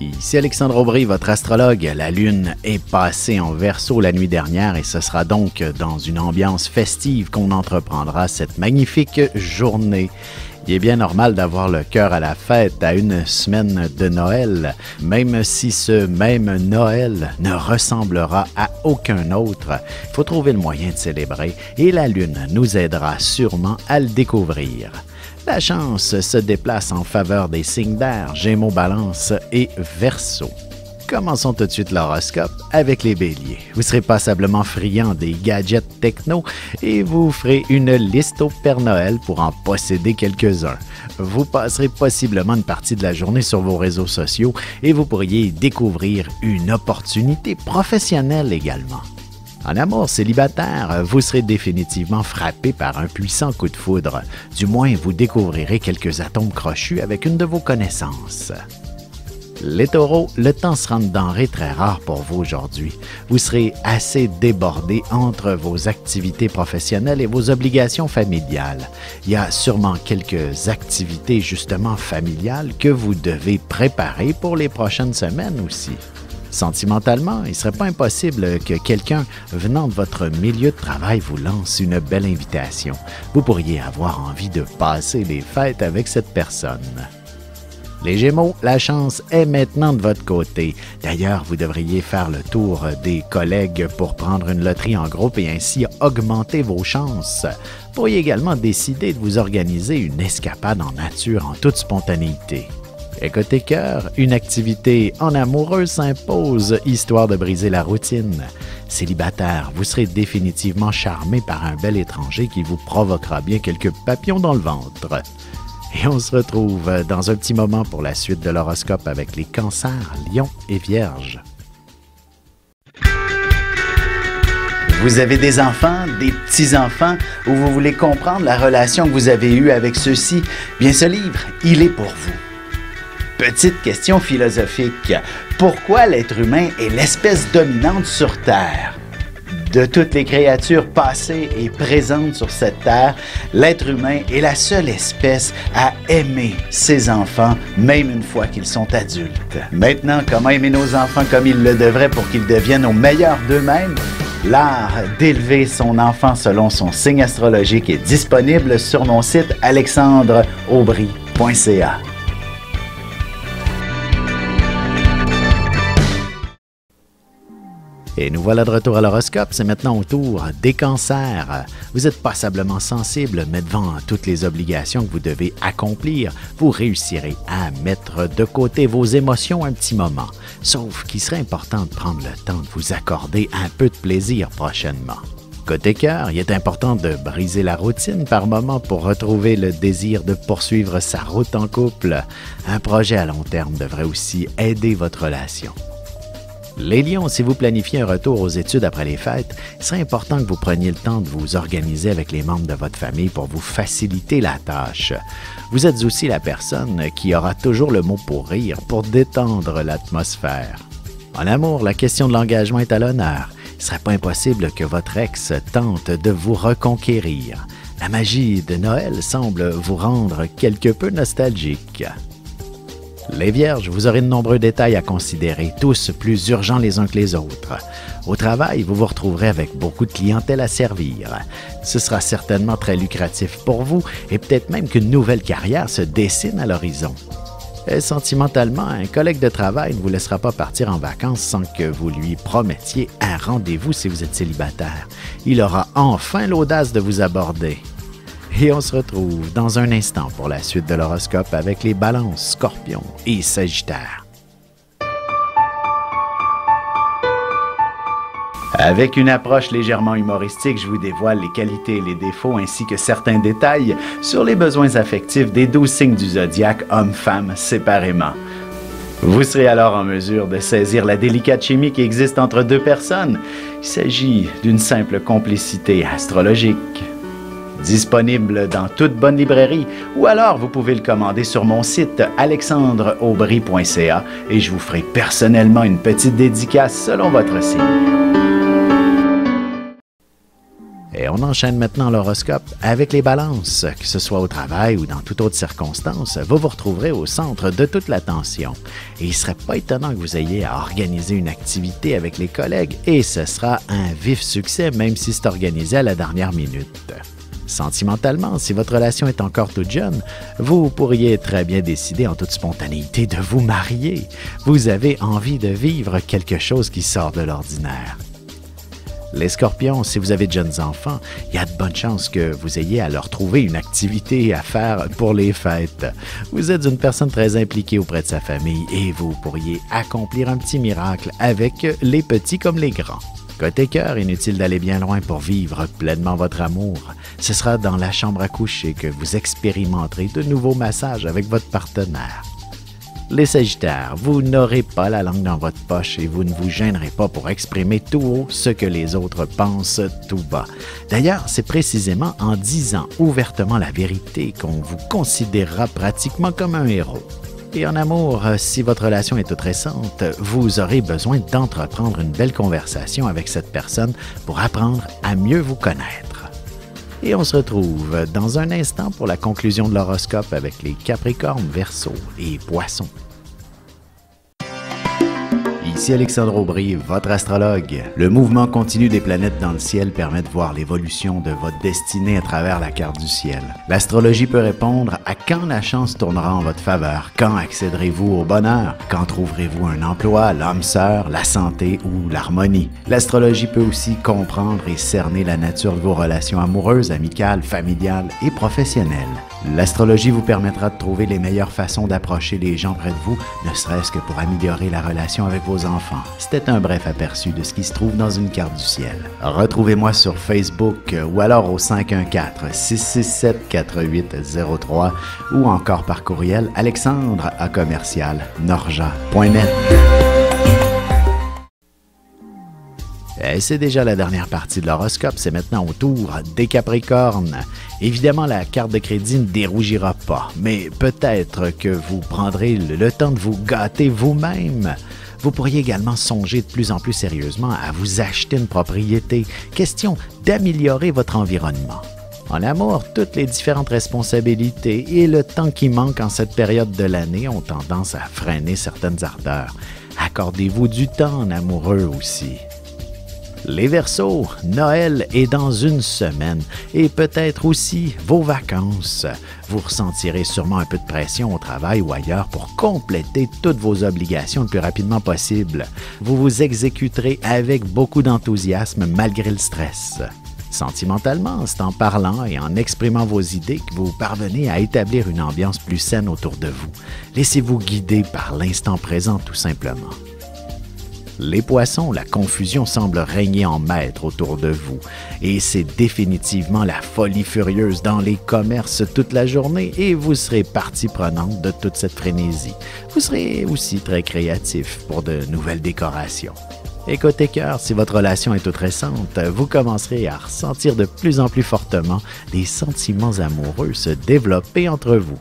Ici Alexandre Aubry, votre astrologue. La Lune est passée en Verseau la nuit dernière et ce sera donc dans une ambiance festive qu'on entreprendra cette magnifique journée. Il est bien normal d'avoir le cœur à la fête à une semaine de Noël, même si ce même Noël ne ressemblera à aucun autre. Il faut trouver le moyen de célébrer et la Lune nous aidera sûrement à le découvrir. La chance se déplace en faveur des signes d'air, Gémeaux, Balance et Verseau. Commençons tout de suite l'horoscope avec les béliers. Vous serez passablement friand des gadgets techno et vous ferez une liste au Père Noël pour en posséder quelques-uns. Vous passerez possiblement une partie de la journée sur vos réseaux sociaux et vous pourriez découvrir une opportunité professionnelle également. En amour célibataire, vous serez définitivement frappé par un puissant coup de foudre. Du moins, vous découvrirez quelques atomes crochus avec une de vos connaissances. Les taureaux, le temps sera une denrée très rare pour vous aujourd'hui. Vous serez assez débordé entre vos activités professionnelles et vos obligations familiales. Il y a sûrement quelques activités justement familiales que vous devez préparer pour les prochaines semaines aussi. Sentimentalement, il ne serait pas impossible que quelqu'un venant de votre milieu de travail vous lance une belle invitation. Vous pourriez avoir envie de passer les fêtes avec cette personne. Les Gémeaux, la chance est maintenant de votre côté. D'ailleurs, vous devriez faire le tour des collègues pour prendre une loterie en groupe et ainsi augmenter vos chances. Vous pourriez également décider de vous organiser une escapade en nature en toute spontanéité. Et côté cœur, une activité en amoureux s'impose, histoire de briser la routine. Célibataire, vous serez définitivement charmé par un bel étranger qui vous provoquera bien quelques papillons dans le ventre. Et on se retrouve dans un petit moment pour la suite de l'horoscope avec les cancers, lions et vierges. Vous avez des enfants, des petits-enfants, ou vous voulez comprendre la relation que vous avez eue avec ceux-ci? Bien, ce livre, il est pour vous. Petite question philosophique. Pourquoi l'être humain est l'espèce dominante sur Terre? De toutes les créatures passées et présentes sur cette terre, l'être humain est la seule espèce à aimer ses enfants, même une fois qu'ils sont adultes. Maintenant, comment aimer nos enfants comme ils le devraient pour qu'ils deviennent au meilleur d'eux-mêmes? L'art d'élever son enfant selon son signe astrologique est disponible sur mon site alexandreaubry.ca. Et nous voilà de retour à l'horoscope, c'est maintenant au tour des cancers. Vous êtes passablement sensible, mais devant toutes les obligations que vous devez accomplir, vous réussirez à mettre de côté vos émotions un petit moment. Sauf qu'il serait important de prendre le temps de vous accorder un peu de plaisir prochainement. Côté cœur, il est important de briser la routine par moment pour retrouver le désir de poursuivre sa route en couple. Un projet à long terme devrait aussi aider votre relation. Les lions, si vous planifiez un retour aux études après les fêtes, il serait important que vous preniez le temps de vous organiser avec les membres de votre famille pour vous faciliter la tâche. Vous êtes aussi la personne qui aura toujours le mot pour rire pour détendre l'atmosphère. En amour, la question de l'engagement est à l'honneur. Il ne serait pas impossible que votre ex tente de vous reconquérir. La magie de Noël semble vous rendre quelque peu nostalgique. Les Vierges, vous aurez de nombreux détails à considérer, tous plus urgents les uns que les autres. Au travail, vous vous retrouverez avec beaucoup de clientèle à servir. Ce sera certainement très lucratif pour vous et peut-être même qu'une nouvelle carrière se dessine à l'horizon. Sentimentalement, un collègue de travail ne vous laissera pas partir en vacances sans que vous lui promettiez un rendez-vous si vous êtes célibataire. Il aura enfin l'audace de vous aborder. Et on se retrouve dans un instant pour la suite de l'horoscope avec les balances, scorpions et sagittaires. Avec une approche légèrement humoristique, je vous dévoile les qualités et les défauts ainsi que certains détails sur les besoins affectifs des 12 signes du zodiaque, hommes-femmes séparément. Vous serez alors en mesure de saisir la délicate chimie qui existe entre deux personnes. Il s'agit d'une simple complicité astrologique. Disponible dans toute bonne librairie ou alors vous pouvez le commander sur mon site alexandreaubry.ca et je vous ferai personnellement une petite dédicace selon votre signe. Et on enchaîne maintenant l'horoscope avec les balances. Que ce soit au travail ou dans toute autre circonstance, vous vous retrouverez au centre de toute l'attention. Et il ne serait pas étonnant que vous ayez à organiser une activité avec les collègues et ce sera un vif succès même si c'est organisé à la dernière minute. Sentimentalement, si votre relation est encore toute jeune, vous pourriez très bien décider en toute spontanéité de vous marier. Vous avez envie de vivre quelque chose qui sort de l'ordinaire. Les scorpions, si vous avez de jeunes enfants, il y a de bonnes chances que vous ayez à leur trouver une activité à faire pour les fêtes. Vous êtes une personne très impliquée auprès de sa famille et vous pourriez accomplir un petit miracle avec les petits comme les grands. Côté cœur, inutile d'aller bien loin pour vivre pleinement votre amour. Ce sera dans la chambre à coucher que vous expérimenterez de nouveaux massages avec votre partenaire. Les Sagittaires, vous n'aurez pas la langue dans votre poche et vous ne vous gênerez pas pour exprimer tout haut ce que les autres pensent tout bas. D'ailleurs, c'est précisément en disant ouvertement la vérité qu'on vous considérera pratiquement comme un héros. Et en amour, si votre relation est toute récente, vous aurez besoin d'entreprendre une belle conversation avec cette personne pour apprendre à mieux vous connaître. Et on se retrouve dans un instant pour la conclusion de l'horoscope avec les Capricornes, Verseaux et Poissons. Ici Alexandre Aubry, votre astrologue. Le mouvement continu des planètes dans le ciel permet de voir l'évolution de votre destinée à travers la carte du ciel. L'astrologie peut répondre à quand la chance tournera en votre faveur, quand accéderez-vous au bonheur, quand trouverez-vous un emploi, l'âme sœur, la santé ou l'harmonie. L'astrologie peut aussi comprendre et cerner la nature de vos relations amoureuses, amicales, familiales et professionnelles. L'astrologie vous permettra de trouver les meilleures façons d'approcher les gens près de vous, ne serait-ce que pour améliorer la relation avec vos enfants. C'était un bref aperçu de ce qui se trouve dans une carte du ciel. Retrouvez-moi sur Facebook ou alors au 514-667-4803 ou encore par courriel alexandre@norja.net. Et c'est déjà la dernière partie de l'horoscope, c'est maintenant au tour des Capricornes. Évidemment, la carte de crédit ne dérougira pas, mais peut-être que vous prendrez le temps de vous gâter vous-même. Vous pourriez également songer de plus en plus sérieusement à vous acheter une propriété. Question d'améliorer votre environnement. En amour, toutes les différentes responsabilités et le temps qui manque en cette période de l'année ont tendance à freiner certaines ardeurs. Accordez-vous du temps en amoureux aussi. Les Verseaux, Noël est dans une semaine et peut-être aussi vos vacances. Vous ressentirez sûrement un peu de pression au travail ou ailleurs pour compléter toutes vos obligations le plus rapidement possible. Vous vous exécuterez avec beaucoup d'enthousiasme malgré le stress. Sentimentalement, c'est en parlant et en exprimant vos idées que vous parvenez à établir une ambiance plus saine autour de vous. Laissez-vous guider par l'instant présent tout simplement. Les Poissons, la confusion semble régner en maître autour de vous et c'est définitivement la folie furieuse dans les commerces toute la journée et vous serez partie prenante de toute cette frénésie. Vous serez aussi très créatif pour de nouvelles décorations. Et côté cœur, si votre relation est toute récente, vous commencerez à ressentir de plus en plus fortement les sentiments amoureux se développer entre vous.